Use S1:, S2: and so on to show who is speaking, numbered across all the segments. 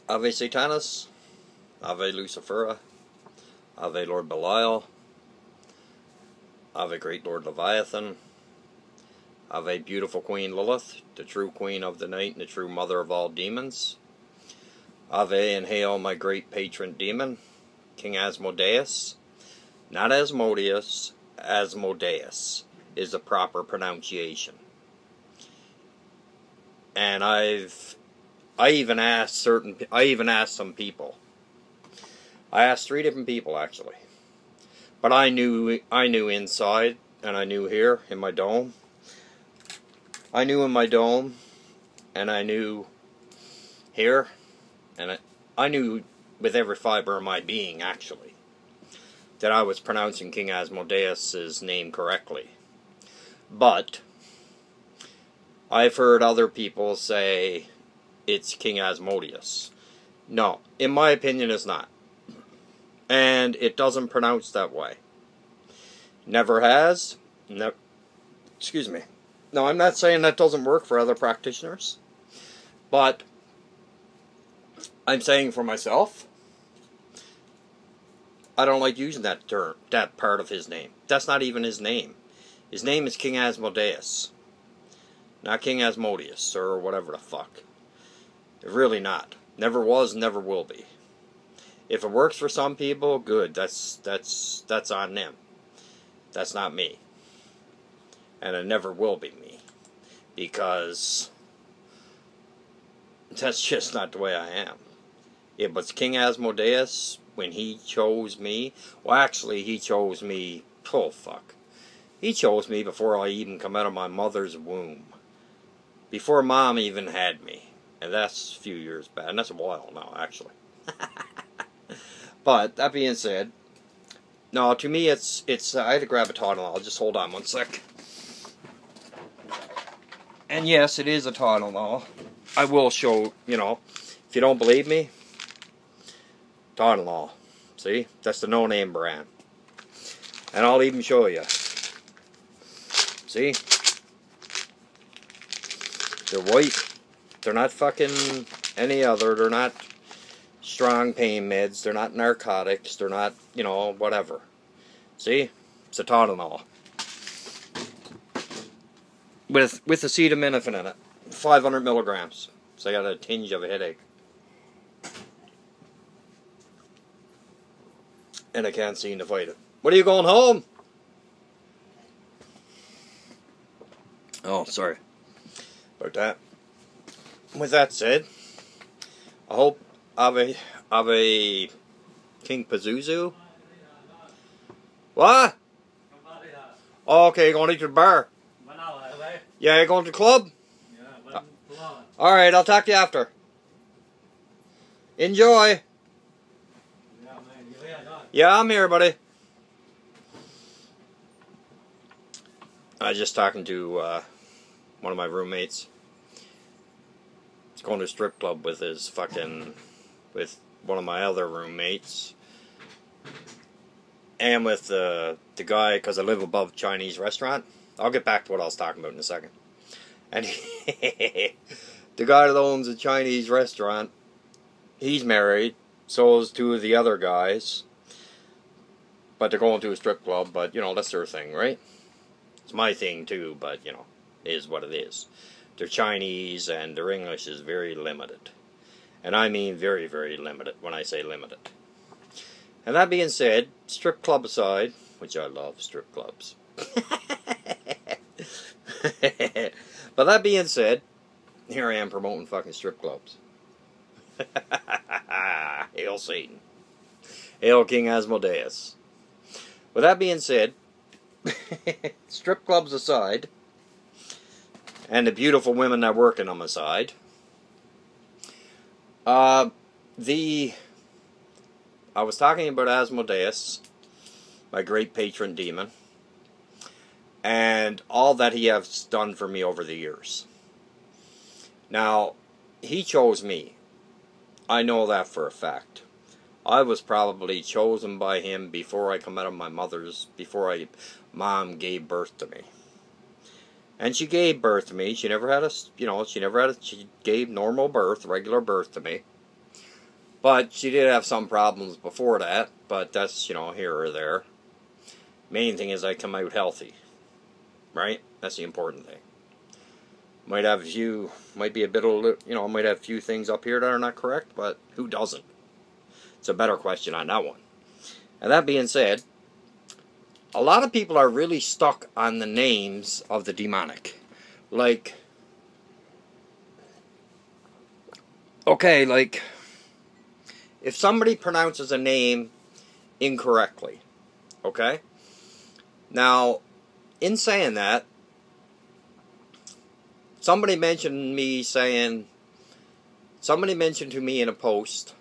S1: Ave Satanas, Ave Lucifera, Ave Lord Belial, Ave Great Lord Leviathan, Ave Beautiful Queen Lilith, the true Queen of the Night and the true Mother of all demons. Ave and hail my great patron demon, King Asmodeus. Not Asmodeus, Asmodeus is the proper pronunciation. And I even asked some people. I asked 3 different people actually. But I knew inside, and I knew here in my dome. I knew in my dome, and I knew here, and I knew with every fiber of my being actually that I was pronouncing King Asmodeus' name correctly. But I've heard other people say it's King Asmodeus. No, in my opinion it's not. And it doesn't pronounce that way. Never has. Excuse me. No, I'm not saying that doesn't work for other practitioners. But I'm saying for myself, I don't like using that term, that part of his name. That's not even his name. His name is King Asmodeus. Not King Asmodeus, or whatever the fuck. Really not. Never was, never will be. If it works for some people, good. That's on them. That's not me. And it never will be me. Because that's just not the way I am. It was King Asmodeus when he chose me. Well, actually, he chose me. Oh, fuck. He chose me before I even come out of my mother's womb. Before Mom even had me. And that's a few years back. And that's a while now, actually. But, that being said, no, to me it's I had to grab a Tylenol. Just hold on one sec. And yes, it is a Tylenol. I will show, if you don't believe me, Tylenol. See? That's the no-name brand. And I'll even show you. See? They're white. They're not fucking any other. They're not strong pain meds. They're not narcotics. They're not, whatever. See? It's a Tylenol. With acetaminophen in it. 500 milligrams. So I got a tinge of a headache. And I can't seem to fight it. What are you going home? Oh, sorry about that. With that said, I hope Ave King Pazuzu. What? Oh, okay, going to the bar. Yeah, you're going to the club? Alright, I'll talk to you after. Enjoy. Yeah, I'm here, buddy. I was just talking to one of my roommates. He's going to a strip club with with one of my other roommates. And with the guy, because I live above a Chinese restaurant. I'll get back to what I was talking about in a second. And the guy that owns a Chinese restaurant, he's married. So is 2 of the other guys. But they're going to a strip club, but, that's their thing, right? It's my thing, too, but, it is what it is. They're Chinese, and their English is very limited. And I mean very, very limited when I say limited. And that being said, strip club aside, which I love strip clubs. But that being said, here I am promoting fucking strip clubs. Hail Satan. Hail King Asmodeus. With that being said, strip clubs aside, and the beautiful women that work in them aside, I was talking about Asmodeus, my great patron demon, and all that he has done for me over the years. Now, he chose me. I know that for a fact. I was probably chosen by him before I come out of my mother's, before Mom gave birth to me. And she gave birth to me. She never had she gave normal birth, regular birth to me. But she did have some problems before that, but that's, you know, here or there. Main thing is I come out healthy, right? That's the important thing. Might have a few, might be a bit of, you know, might have a few things up here that are not correct, but who doesn't? It's a better question on that one. And that being said, a lot of people are really stuck on the names of the demonic. Like, okay, like, if somebody pronounces a name incorrectly, okay? Now, in saying that, somebody mentioned to me in a post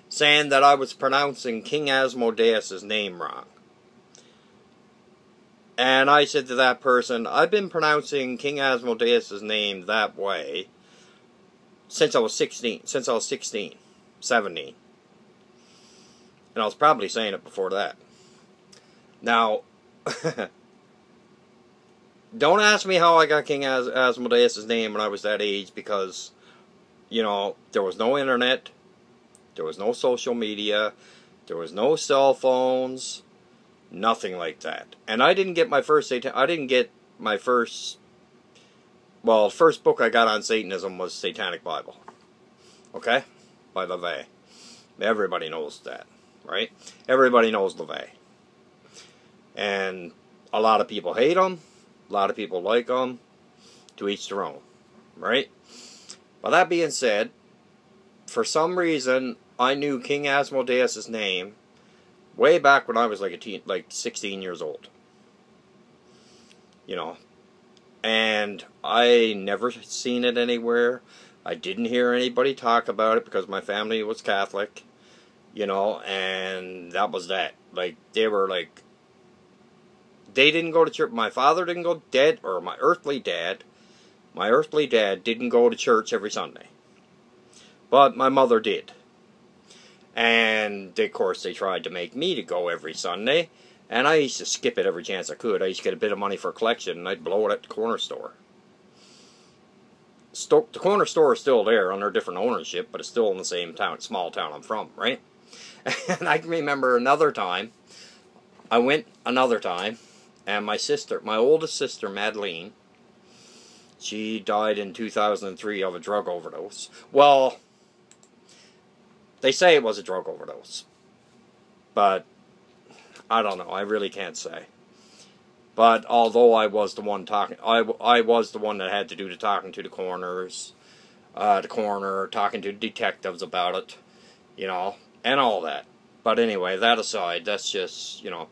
S1: saying that I was pronouncing King Asmodeus' name wrong. And I said to that person, I've been pronouncing King Asmodeus' name that way since I was 17. And I was probably saying it before that. Now, don't ask me how I got King Asmodeus' name when I was that age, because, you know, there was no internet, there was no social media, there was no cell phones, nothing like that. And I didn't get my first, well, the first book I got on Satanism was Satanic Bible. Okay? By LaVey. Everybody knows that, right? Everybody knows LaVey. And a lot of people hate him. A lot of people like him. To each their own, right? But that being said, for some reason, I knew King Asmodeus' name way back when I was like 16 years old. You know. And I never seen it anywhere. I didn't hear anybody talk about it because my family was Catholic. You know, and that was that. Like, they were like, they didn't go to church. My father didn't go my earthly dad didn't go to church every Sunday. But my mother did. And, of course, they tried to make me to go every Sunday. And I used to skip it every chance I could. I used to get a bit of money for a collection, and I'd blow it at the corner store. The corner store is still there under different ownership, but it's still in the same town, small town I'm from, right? And I can remember another time, and my oldest sister, Madeline, she died in 2003 of a drug overdose. Well, they say it was a drug overdose, but I don't know. I really can't say. But although I was the one talking, I was the one that had to do the talking to the coroner, talking to detectives about it, you know, and all that. But anyway, that aside, that's just, you know,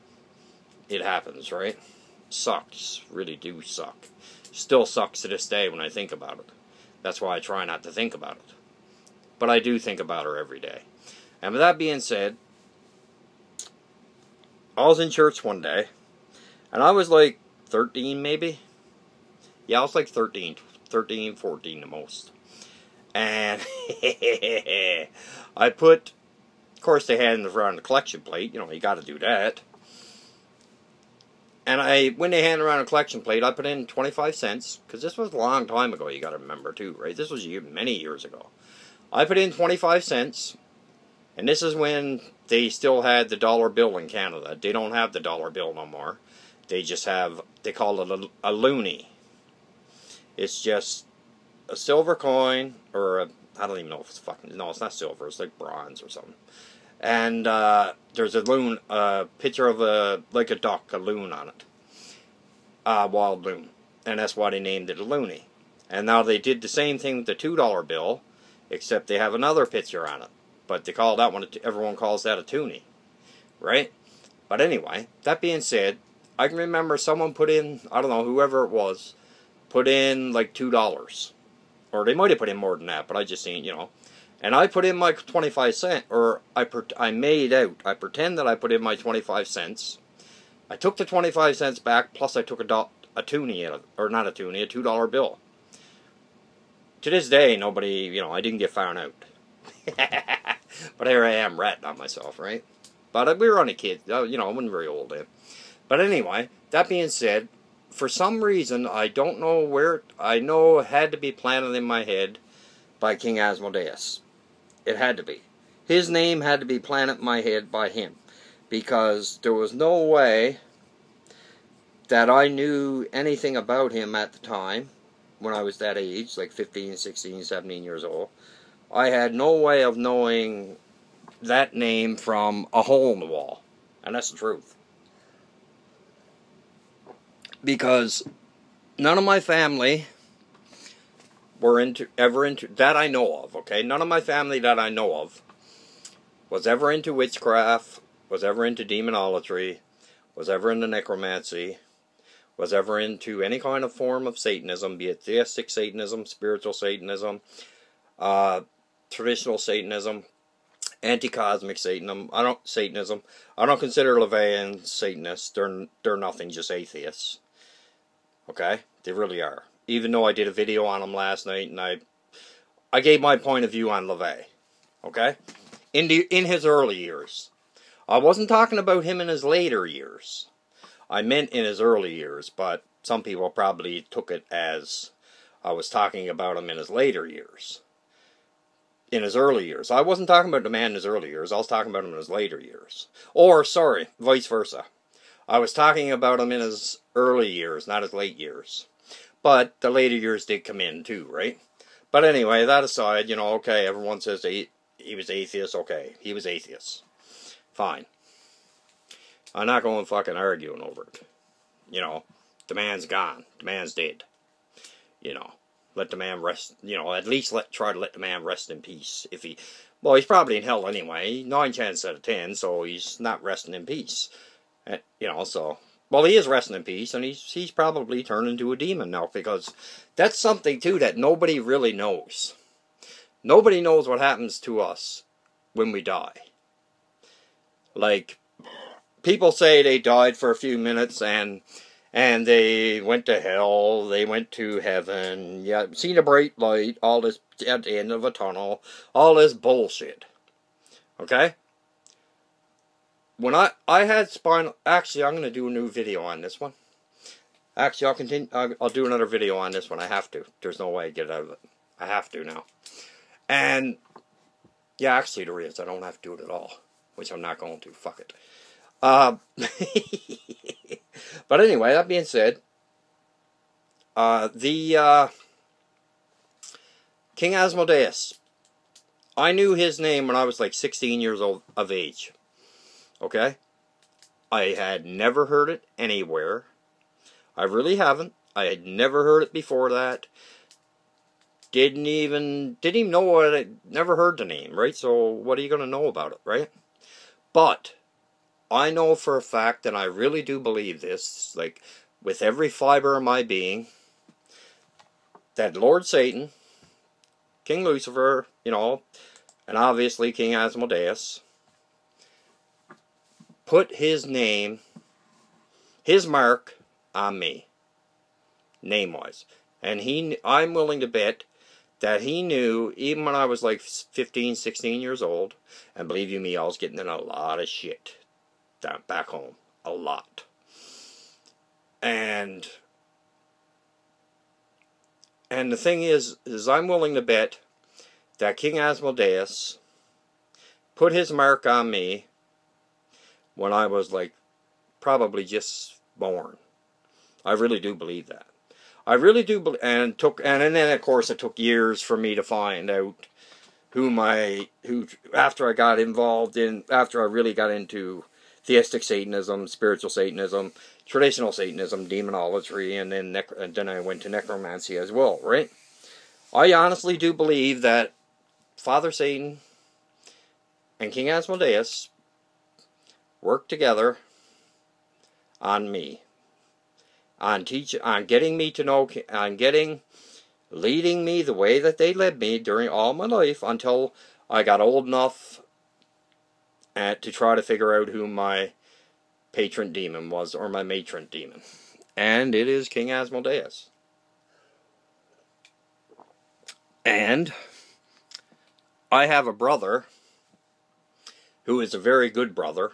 S1: it happens, right? Sucks. Really do suck. Still sucks to this day when I think about it. That's why I try not to think about it. But I do think about her every day. And with that being said, I was in church one day, and I was like 13 maybe. Yeah, I was like 13, 14 the most. And I put, of course they had in the front of the collection plate, you know, you got to do that. And when they handed around a collection plate, I put in 25 cents, because this was a long time ago, you got to remember too, right? This was many years ago. I put in 25 cents, and this is when they still had the dollar bill in Canada. They don't have the dollar bill no more. They just have, they call it a loonie. It's just a silver coin, or I don't even know if it's fucking, no, it's not silver, it's like bronze or something. And there's a picture of like a duck, a loon on it. Wild loon. And that's why they named it a loonie. And now they did the same thing with the $2 bill, except they have another picture on it. But they call that one, everyone calls that a toonie. Right? But anyway, that being said, I can remember someone put in, I don't know, whoever it was, put in like $2. Or they might have put in more than that, but I just seen, you know. And I put in my 25 cents, or I made out, I pretend that I put in my 25 cents. I took the 25 cents back, plus I took a toonie, or not a toonie, a $2 bill. To this day, nobody, you know, I didn't get found out. But here I am ratting on myself, right? But we were only kids, you know, I wasn't very old then. But anyway, that being said, for some reason, I don't know where, I know it had to be planted in my head by King Asmodeus. It had to be. His name had to be planted in my head by him. Because there was no way that I knew anything about him at the time, when I was that age, like 15, 16, 17 years old. I had no way of knowing that name from a hole in the wall. And that's the truth. Because none of my family were ever into, that I know of, okay? None of my family that I know of was ever into witchcraft, was ever into demonolatry, was ever into necromancy, was ever into any kind of form of Satanism, be it Thestic Satanism, spiritual Satanism, traditional Satanism, anti-cosmic Satanism. I don't consider LaVeyan Satanists. They're nothing, just atheists. Okay? They really are. Even though I did a video on them last night, and I gave my point of view on LaVey. Okay? In his early years. I wasn't talking about him in his later years. I meant in his early years, but some people probably took it as I was talking about him in his later years. In his early years. I wasn't talking about the man in his early years. I was talking about him in his later years. Or, sorry, vice versa. I was talking about him in his early years, not his late years. But the later years did come in too, right? But anyway, that aside, you know, okay, everyone says he was atheist. Okay, he was atheist. Fine. I'm not going fucking arguing over it. You know, the man's gone. The man's dead. You know, let the man rest. You know, at least try to let the man rest in peace. If he, well, he's probably in hell anyway. 9 chances out of 10, so he's not resting in peace. You know, so, well, he is resting in peace, and he's probably turned into a demon now, because that's something too that nobody really knows. Nobody knows what happens to us when we die. Like, people say they died for a few minutes and they went to hell, they went to heaven, yeah, seen a bright light, all this at the end of a tunnel, all this bullshit. Okay? When I had spinal, actually I'm going to do a new video on this one. Actually, I'll do another video on this one. I have to. There's no way I get out of it. I have to now. And, yeah, actually there is. I don't have to do it at all. Which I'm not going to. Fuck it. But anyway, that being said, King Asmodeus, I knew his name when I was like 16 years old of age. Okay? I had never heard it anywhere. I really haven't. I had never heard it before that. Didn't even know what I never heard the name, right? So what are you going to know about it, right? But I know for a fact, and I really do believe this, like with every fiber of my being, that Lord Satan, King Lucifer, you know, and obviously King Asmodeus, put his name, his mark on me, name-wise. And I'm willing to bet that he knew, even when I was like 15, 16 years old, and believe you me, I was getting in a lot of shit down back home. A lot. And the thing is I'm willing to bet that King Asmodeus put his mark on me when I was like probably just born. I really do believe that. I really do believe, and then of course it took years for me to find out after I really got into Thestic Satanism, spiritual Satanism, traditional Satanism, demonolatry, and then I went to necromancy as well, right? I honestly do believe that Father Satan and King Asmodeus worked together on me, on getting me to know, leading me the way that they led me during all my life until I got old enough to try to figure out who my patron demon was, or my matron demon. And it is King Asmodeus. And I have a brother who is a very good brother.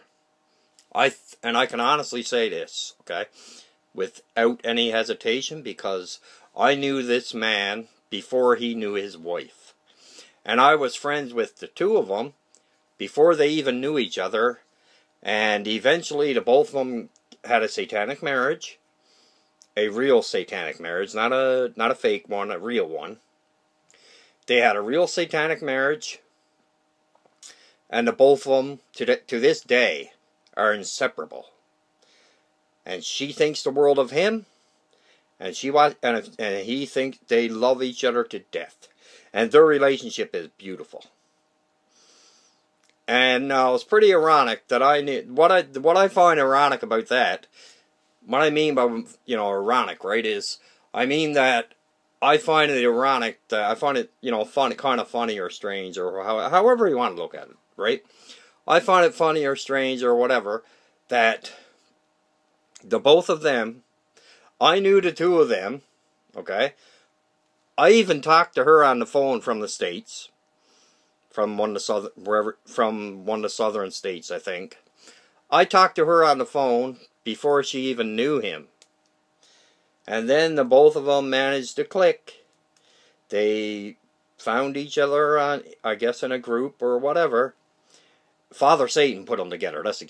S1: And I can honestly say this, okay, without any hesitation, because I knew this man before he knew his wife. And I was friends with the two of them before they even knew each other. And eventually the both of them had a satanic marriage. A real satanic marriage, not a fake one, a real one. They had a real satanic marriage. And the both of them, to this day, are inseparable. And she thinks the world of him. And he thinks they love each other to death. And their relationship is beautiful. And now it's pretty ironic that what I find ironic about that, what I mean by, you know, ironic, right, is I mean that I find it ironic, that I find it, you know, kind of funny or strange, or however you want to look at it, right? I find it funny or strange or whatever that the both of them, I knew the two of them, okay? I even talked to her on the phone from the States. From one of the southern states, I think. I talked to her on the phone before she even knew him. And then the both of them managed to click. They found each other on, I guess, in a group or whatever. Father Satan put them together. Let's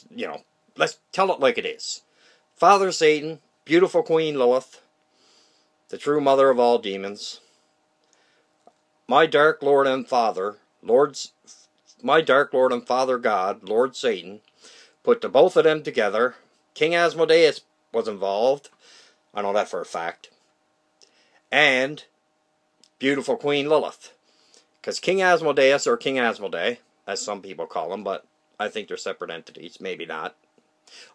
S1: tell it like it is. Father Satan, beautiful Queen Lilith, the true mother of all demons. My dark Lord and Father, my dark Lord and Father God, Lord Satan, put the both of them together. King Asmodeus was involved. I know that for a fact. And beautiful Queen Lilith. Because King Asmodeus, or King Asmodee, as some people call him, but I think they're separate entities. Maybe not.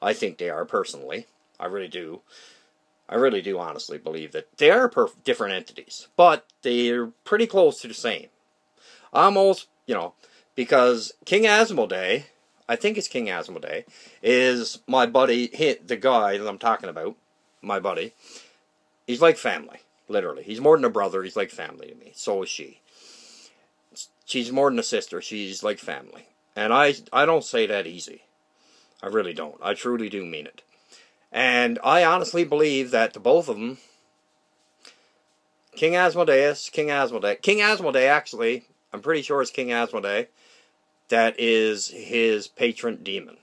S1: I think they are, personally. I really do. I really do honestly believe that they are different entities. But they're pretty close to the same. Almost, you know, because King Asmodee, I think it's King Asmodee, is my buddy, the guy that I'm talking about, my buddy. He's like family, literally. He's more than a brother, he's like family to me. So is she. She's more than a sister, she's like family. And I don't say that easy. I really don't. I truly do mean it. And I honestly believe that the both of them, King Asmodee actually, I'm pretty sure it's King Asmodee, that is his patron demon.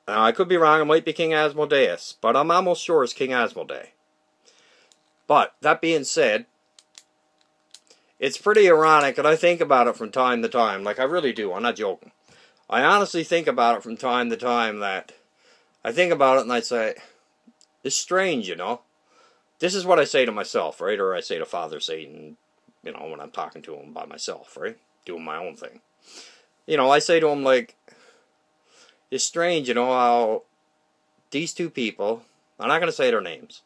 S1: Now, I could be wrong, it might be King Asmodeus, but I'm almost sure it's King Asmodee. But, that being said, it's pretty ironic, and I think about it from time to time, like I really do, I'm not joking. I honestly think about it from time to time that, I think about it and I say, it's strange, you know. This is what I say to myself, right? Or I say to Father Satan, you know, when I'm talking to him by myself, right? Doing my own thing. You know, I say to him, like, it's strange, you know, how these two people, I'm not going to say their names,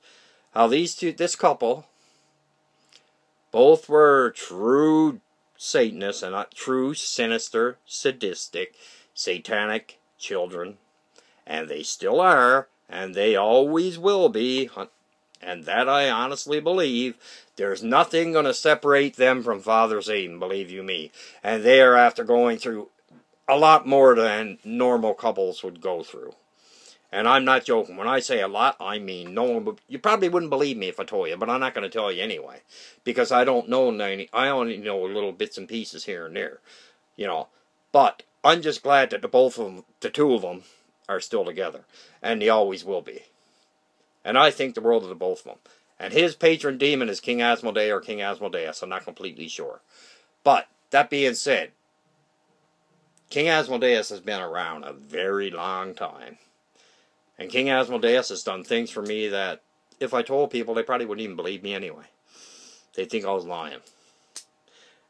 S1: how this couple, both were true Satanists and not true, sinister, sadistic, satanic children. And they still are, and they always will be. And that I honestly believe. There's nothing going to separate them from Father Satan, believe you me. And they are after going through a lot more than normal couples would go through. And I'm not joking. When I say a lot, I mean no one would. You probably wouldn't believe me if I told you, but I'm not going to tell you anyway. Because I don't know I only know little bits and pieces here and there. You know. But I'm just glad that the two of them, are still together. And they always will be. And I think the world of the both of them. And his patron demon is King Asmodee or King Asmodeus. I'm not completely sure. But, that being said, King Asmodeus has been around a very long time. And King Asmodeus has done things for me that, if I told people, they probably wouldn't even believe me anyway. They'd think I was lying.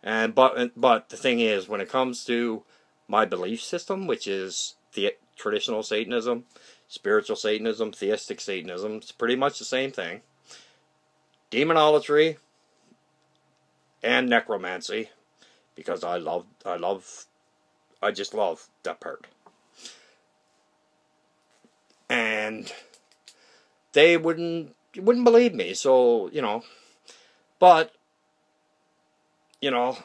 S1: But the thing is, when it comes to my belief system, which is the traditional Satanism, spiritual Satanism, theistic Satanism, it's pretty much the same thing. Demonolatry and necromancy, because I just love that part. And they wouldn't believe me, so, you know, but, you know,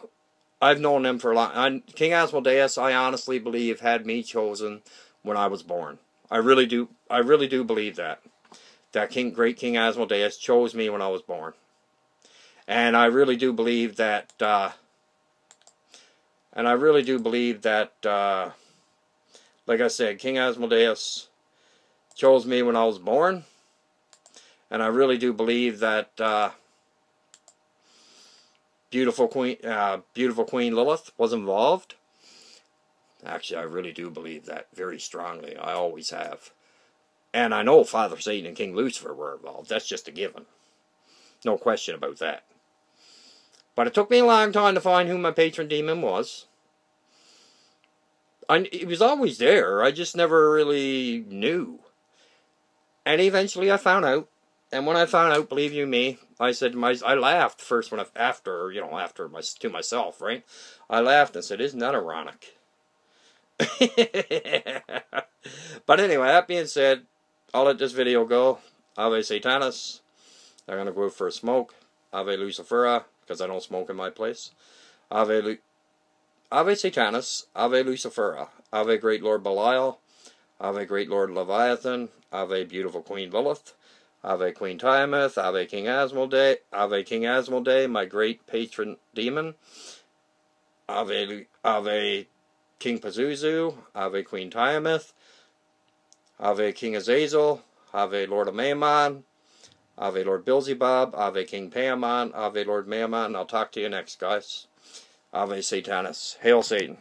S1: I've known them for a long. King Asmodeus, I honestly believe, had me chosen when I was born. I really do believe that. That great King Asmodeus chose me when I was born. And I really do believe that And I really do believe that, like I said, King Asmodeus chose me when I was born. And I really do believe that beautiful Queen Lilith was involved. Actually, I really do believe that very strongly. I always have. And I know Father Satan and King Lucifer were involved. That's just a given. No question about that. But it took me a long time to find who my patron demon was. It was always there. I just never really knew. And eventually I found out. And when I found out, believe you me, I said I laughed first to myself, right? I laughed and said, "Isn't that ironic?" But anyway, that being said, I'll let this video go. Ave Satanis. I'm going to go out for a smoke. Ave Lucifera, because I don't smoke in my place. Ave Satanis. Ave Lucifera. Ave Great Lord Belial. Ave Great Lord Leviathan. Ave Beautiful Queen Lilith. Ave Queen Tiamat. Ave King Asmodee. Ave King Asmodee, my great patron demon. Ave King Pazuzu. Ave Queen Tiamat. Ave King Azazel. Ave Lord of Mammon. Ave Lord Beelzebub. Ave King Paimon. Ave Lord Mammon. I'll talk to you next, guys. Ave Satanis. Hail Satan.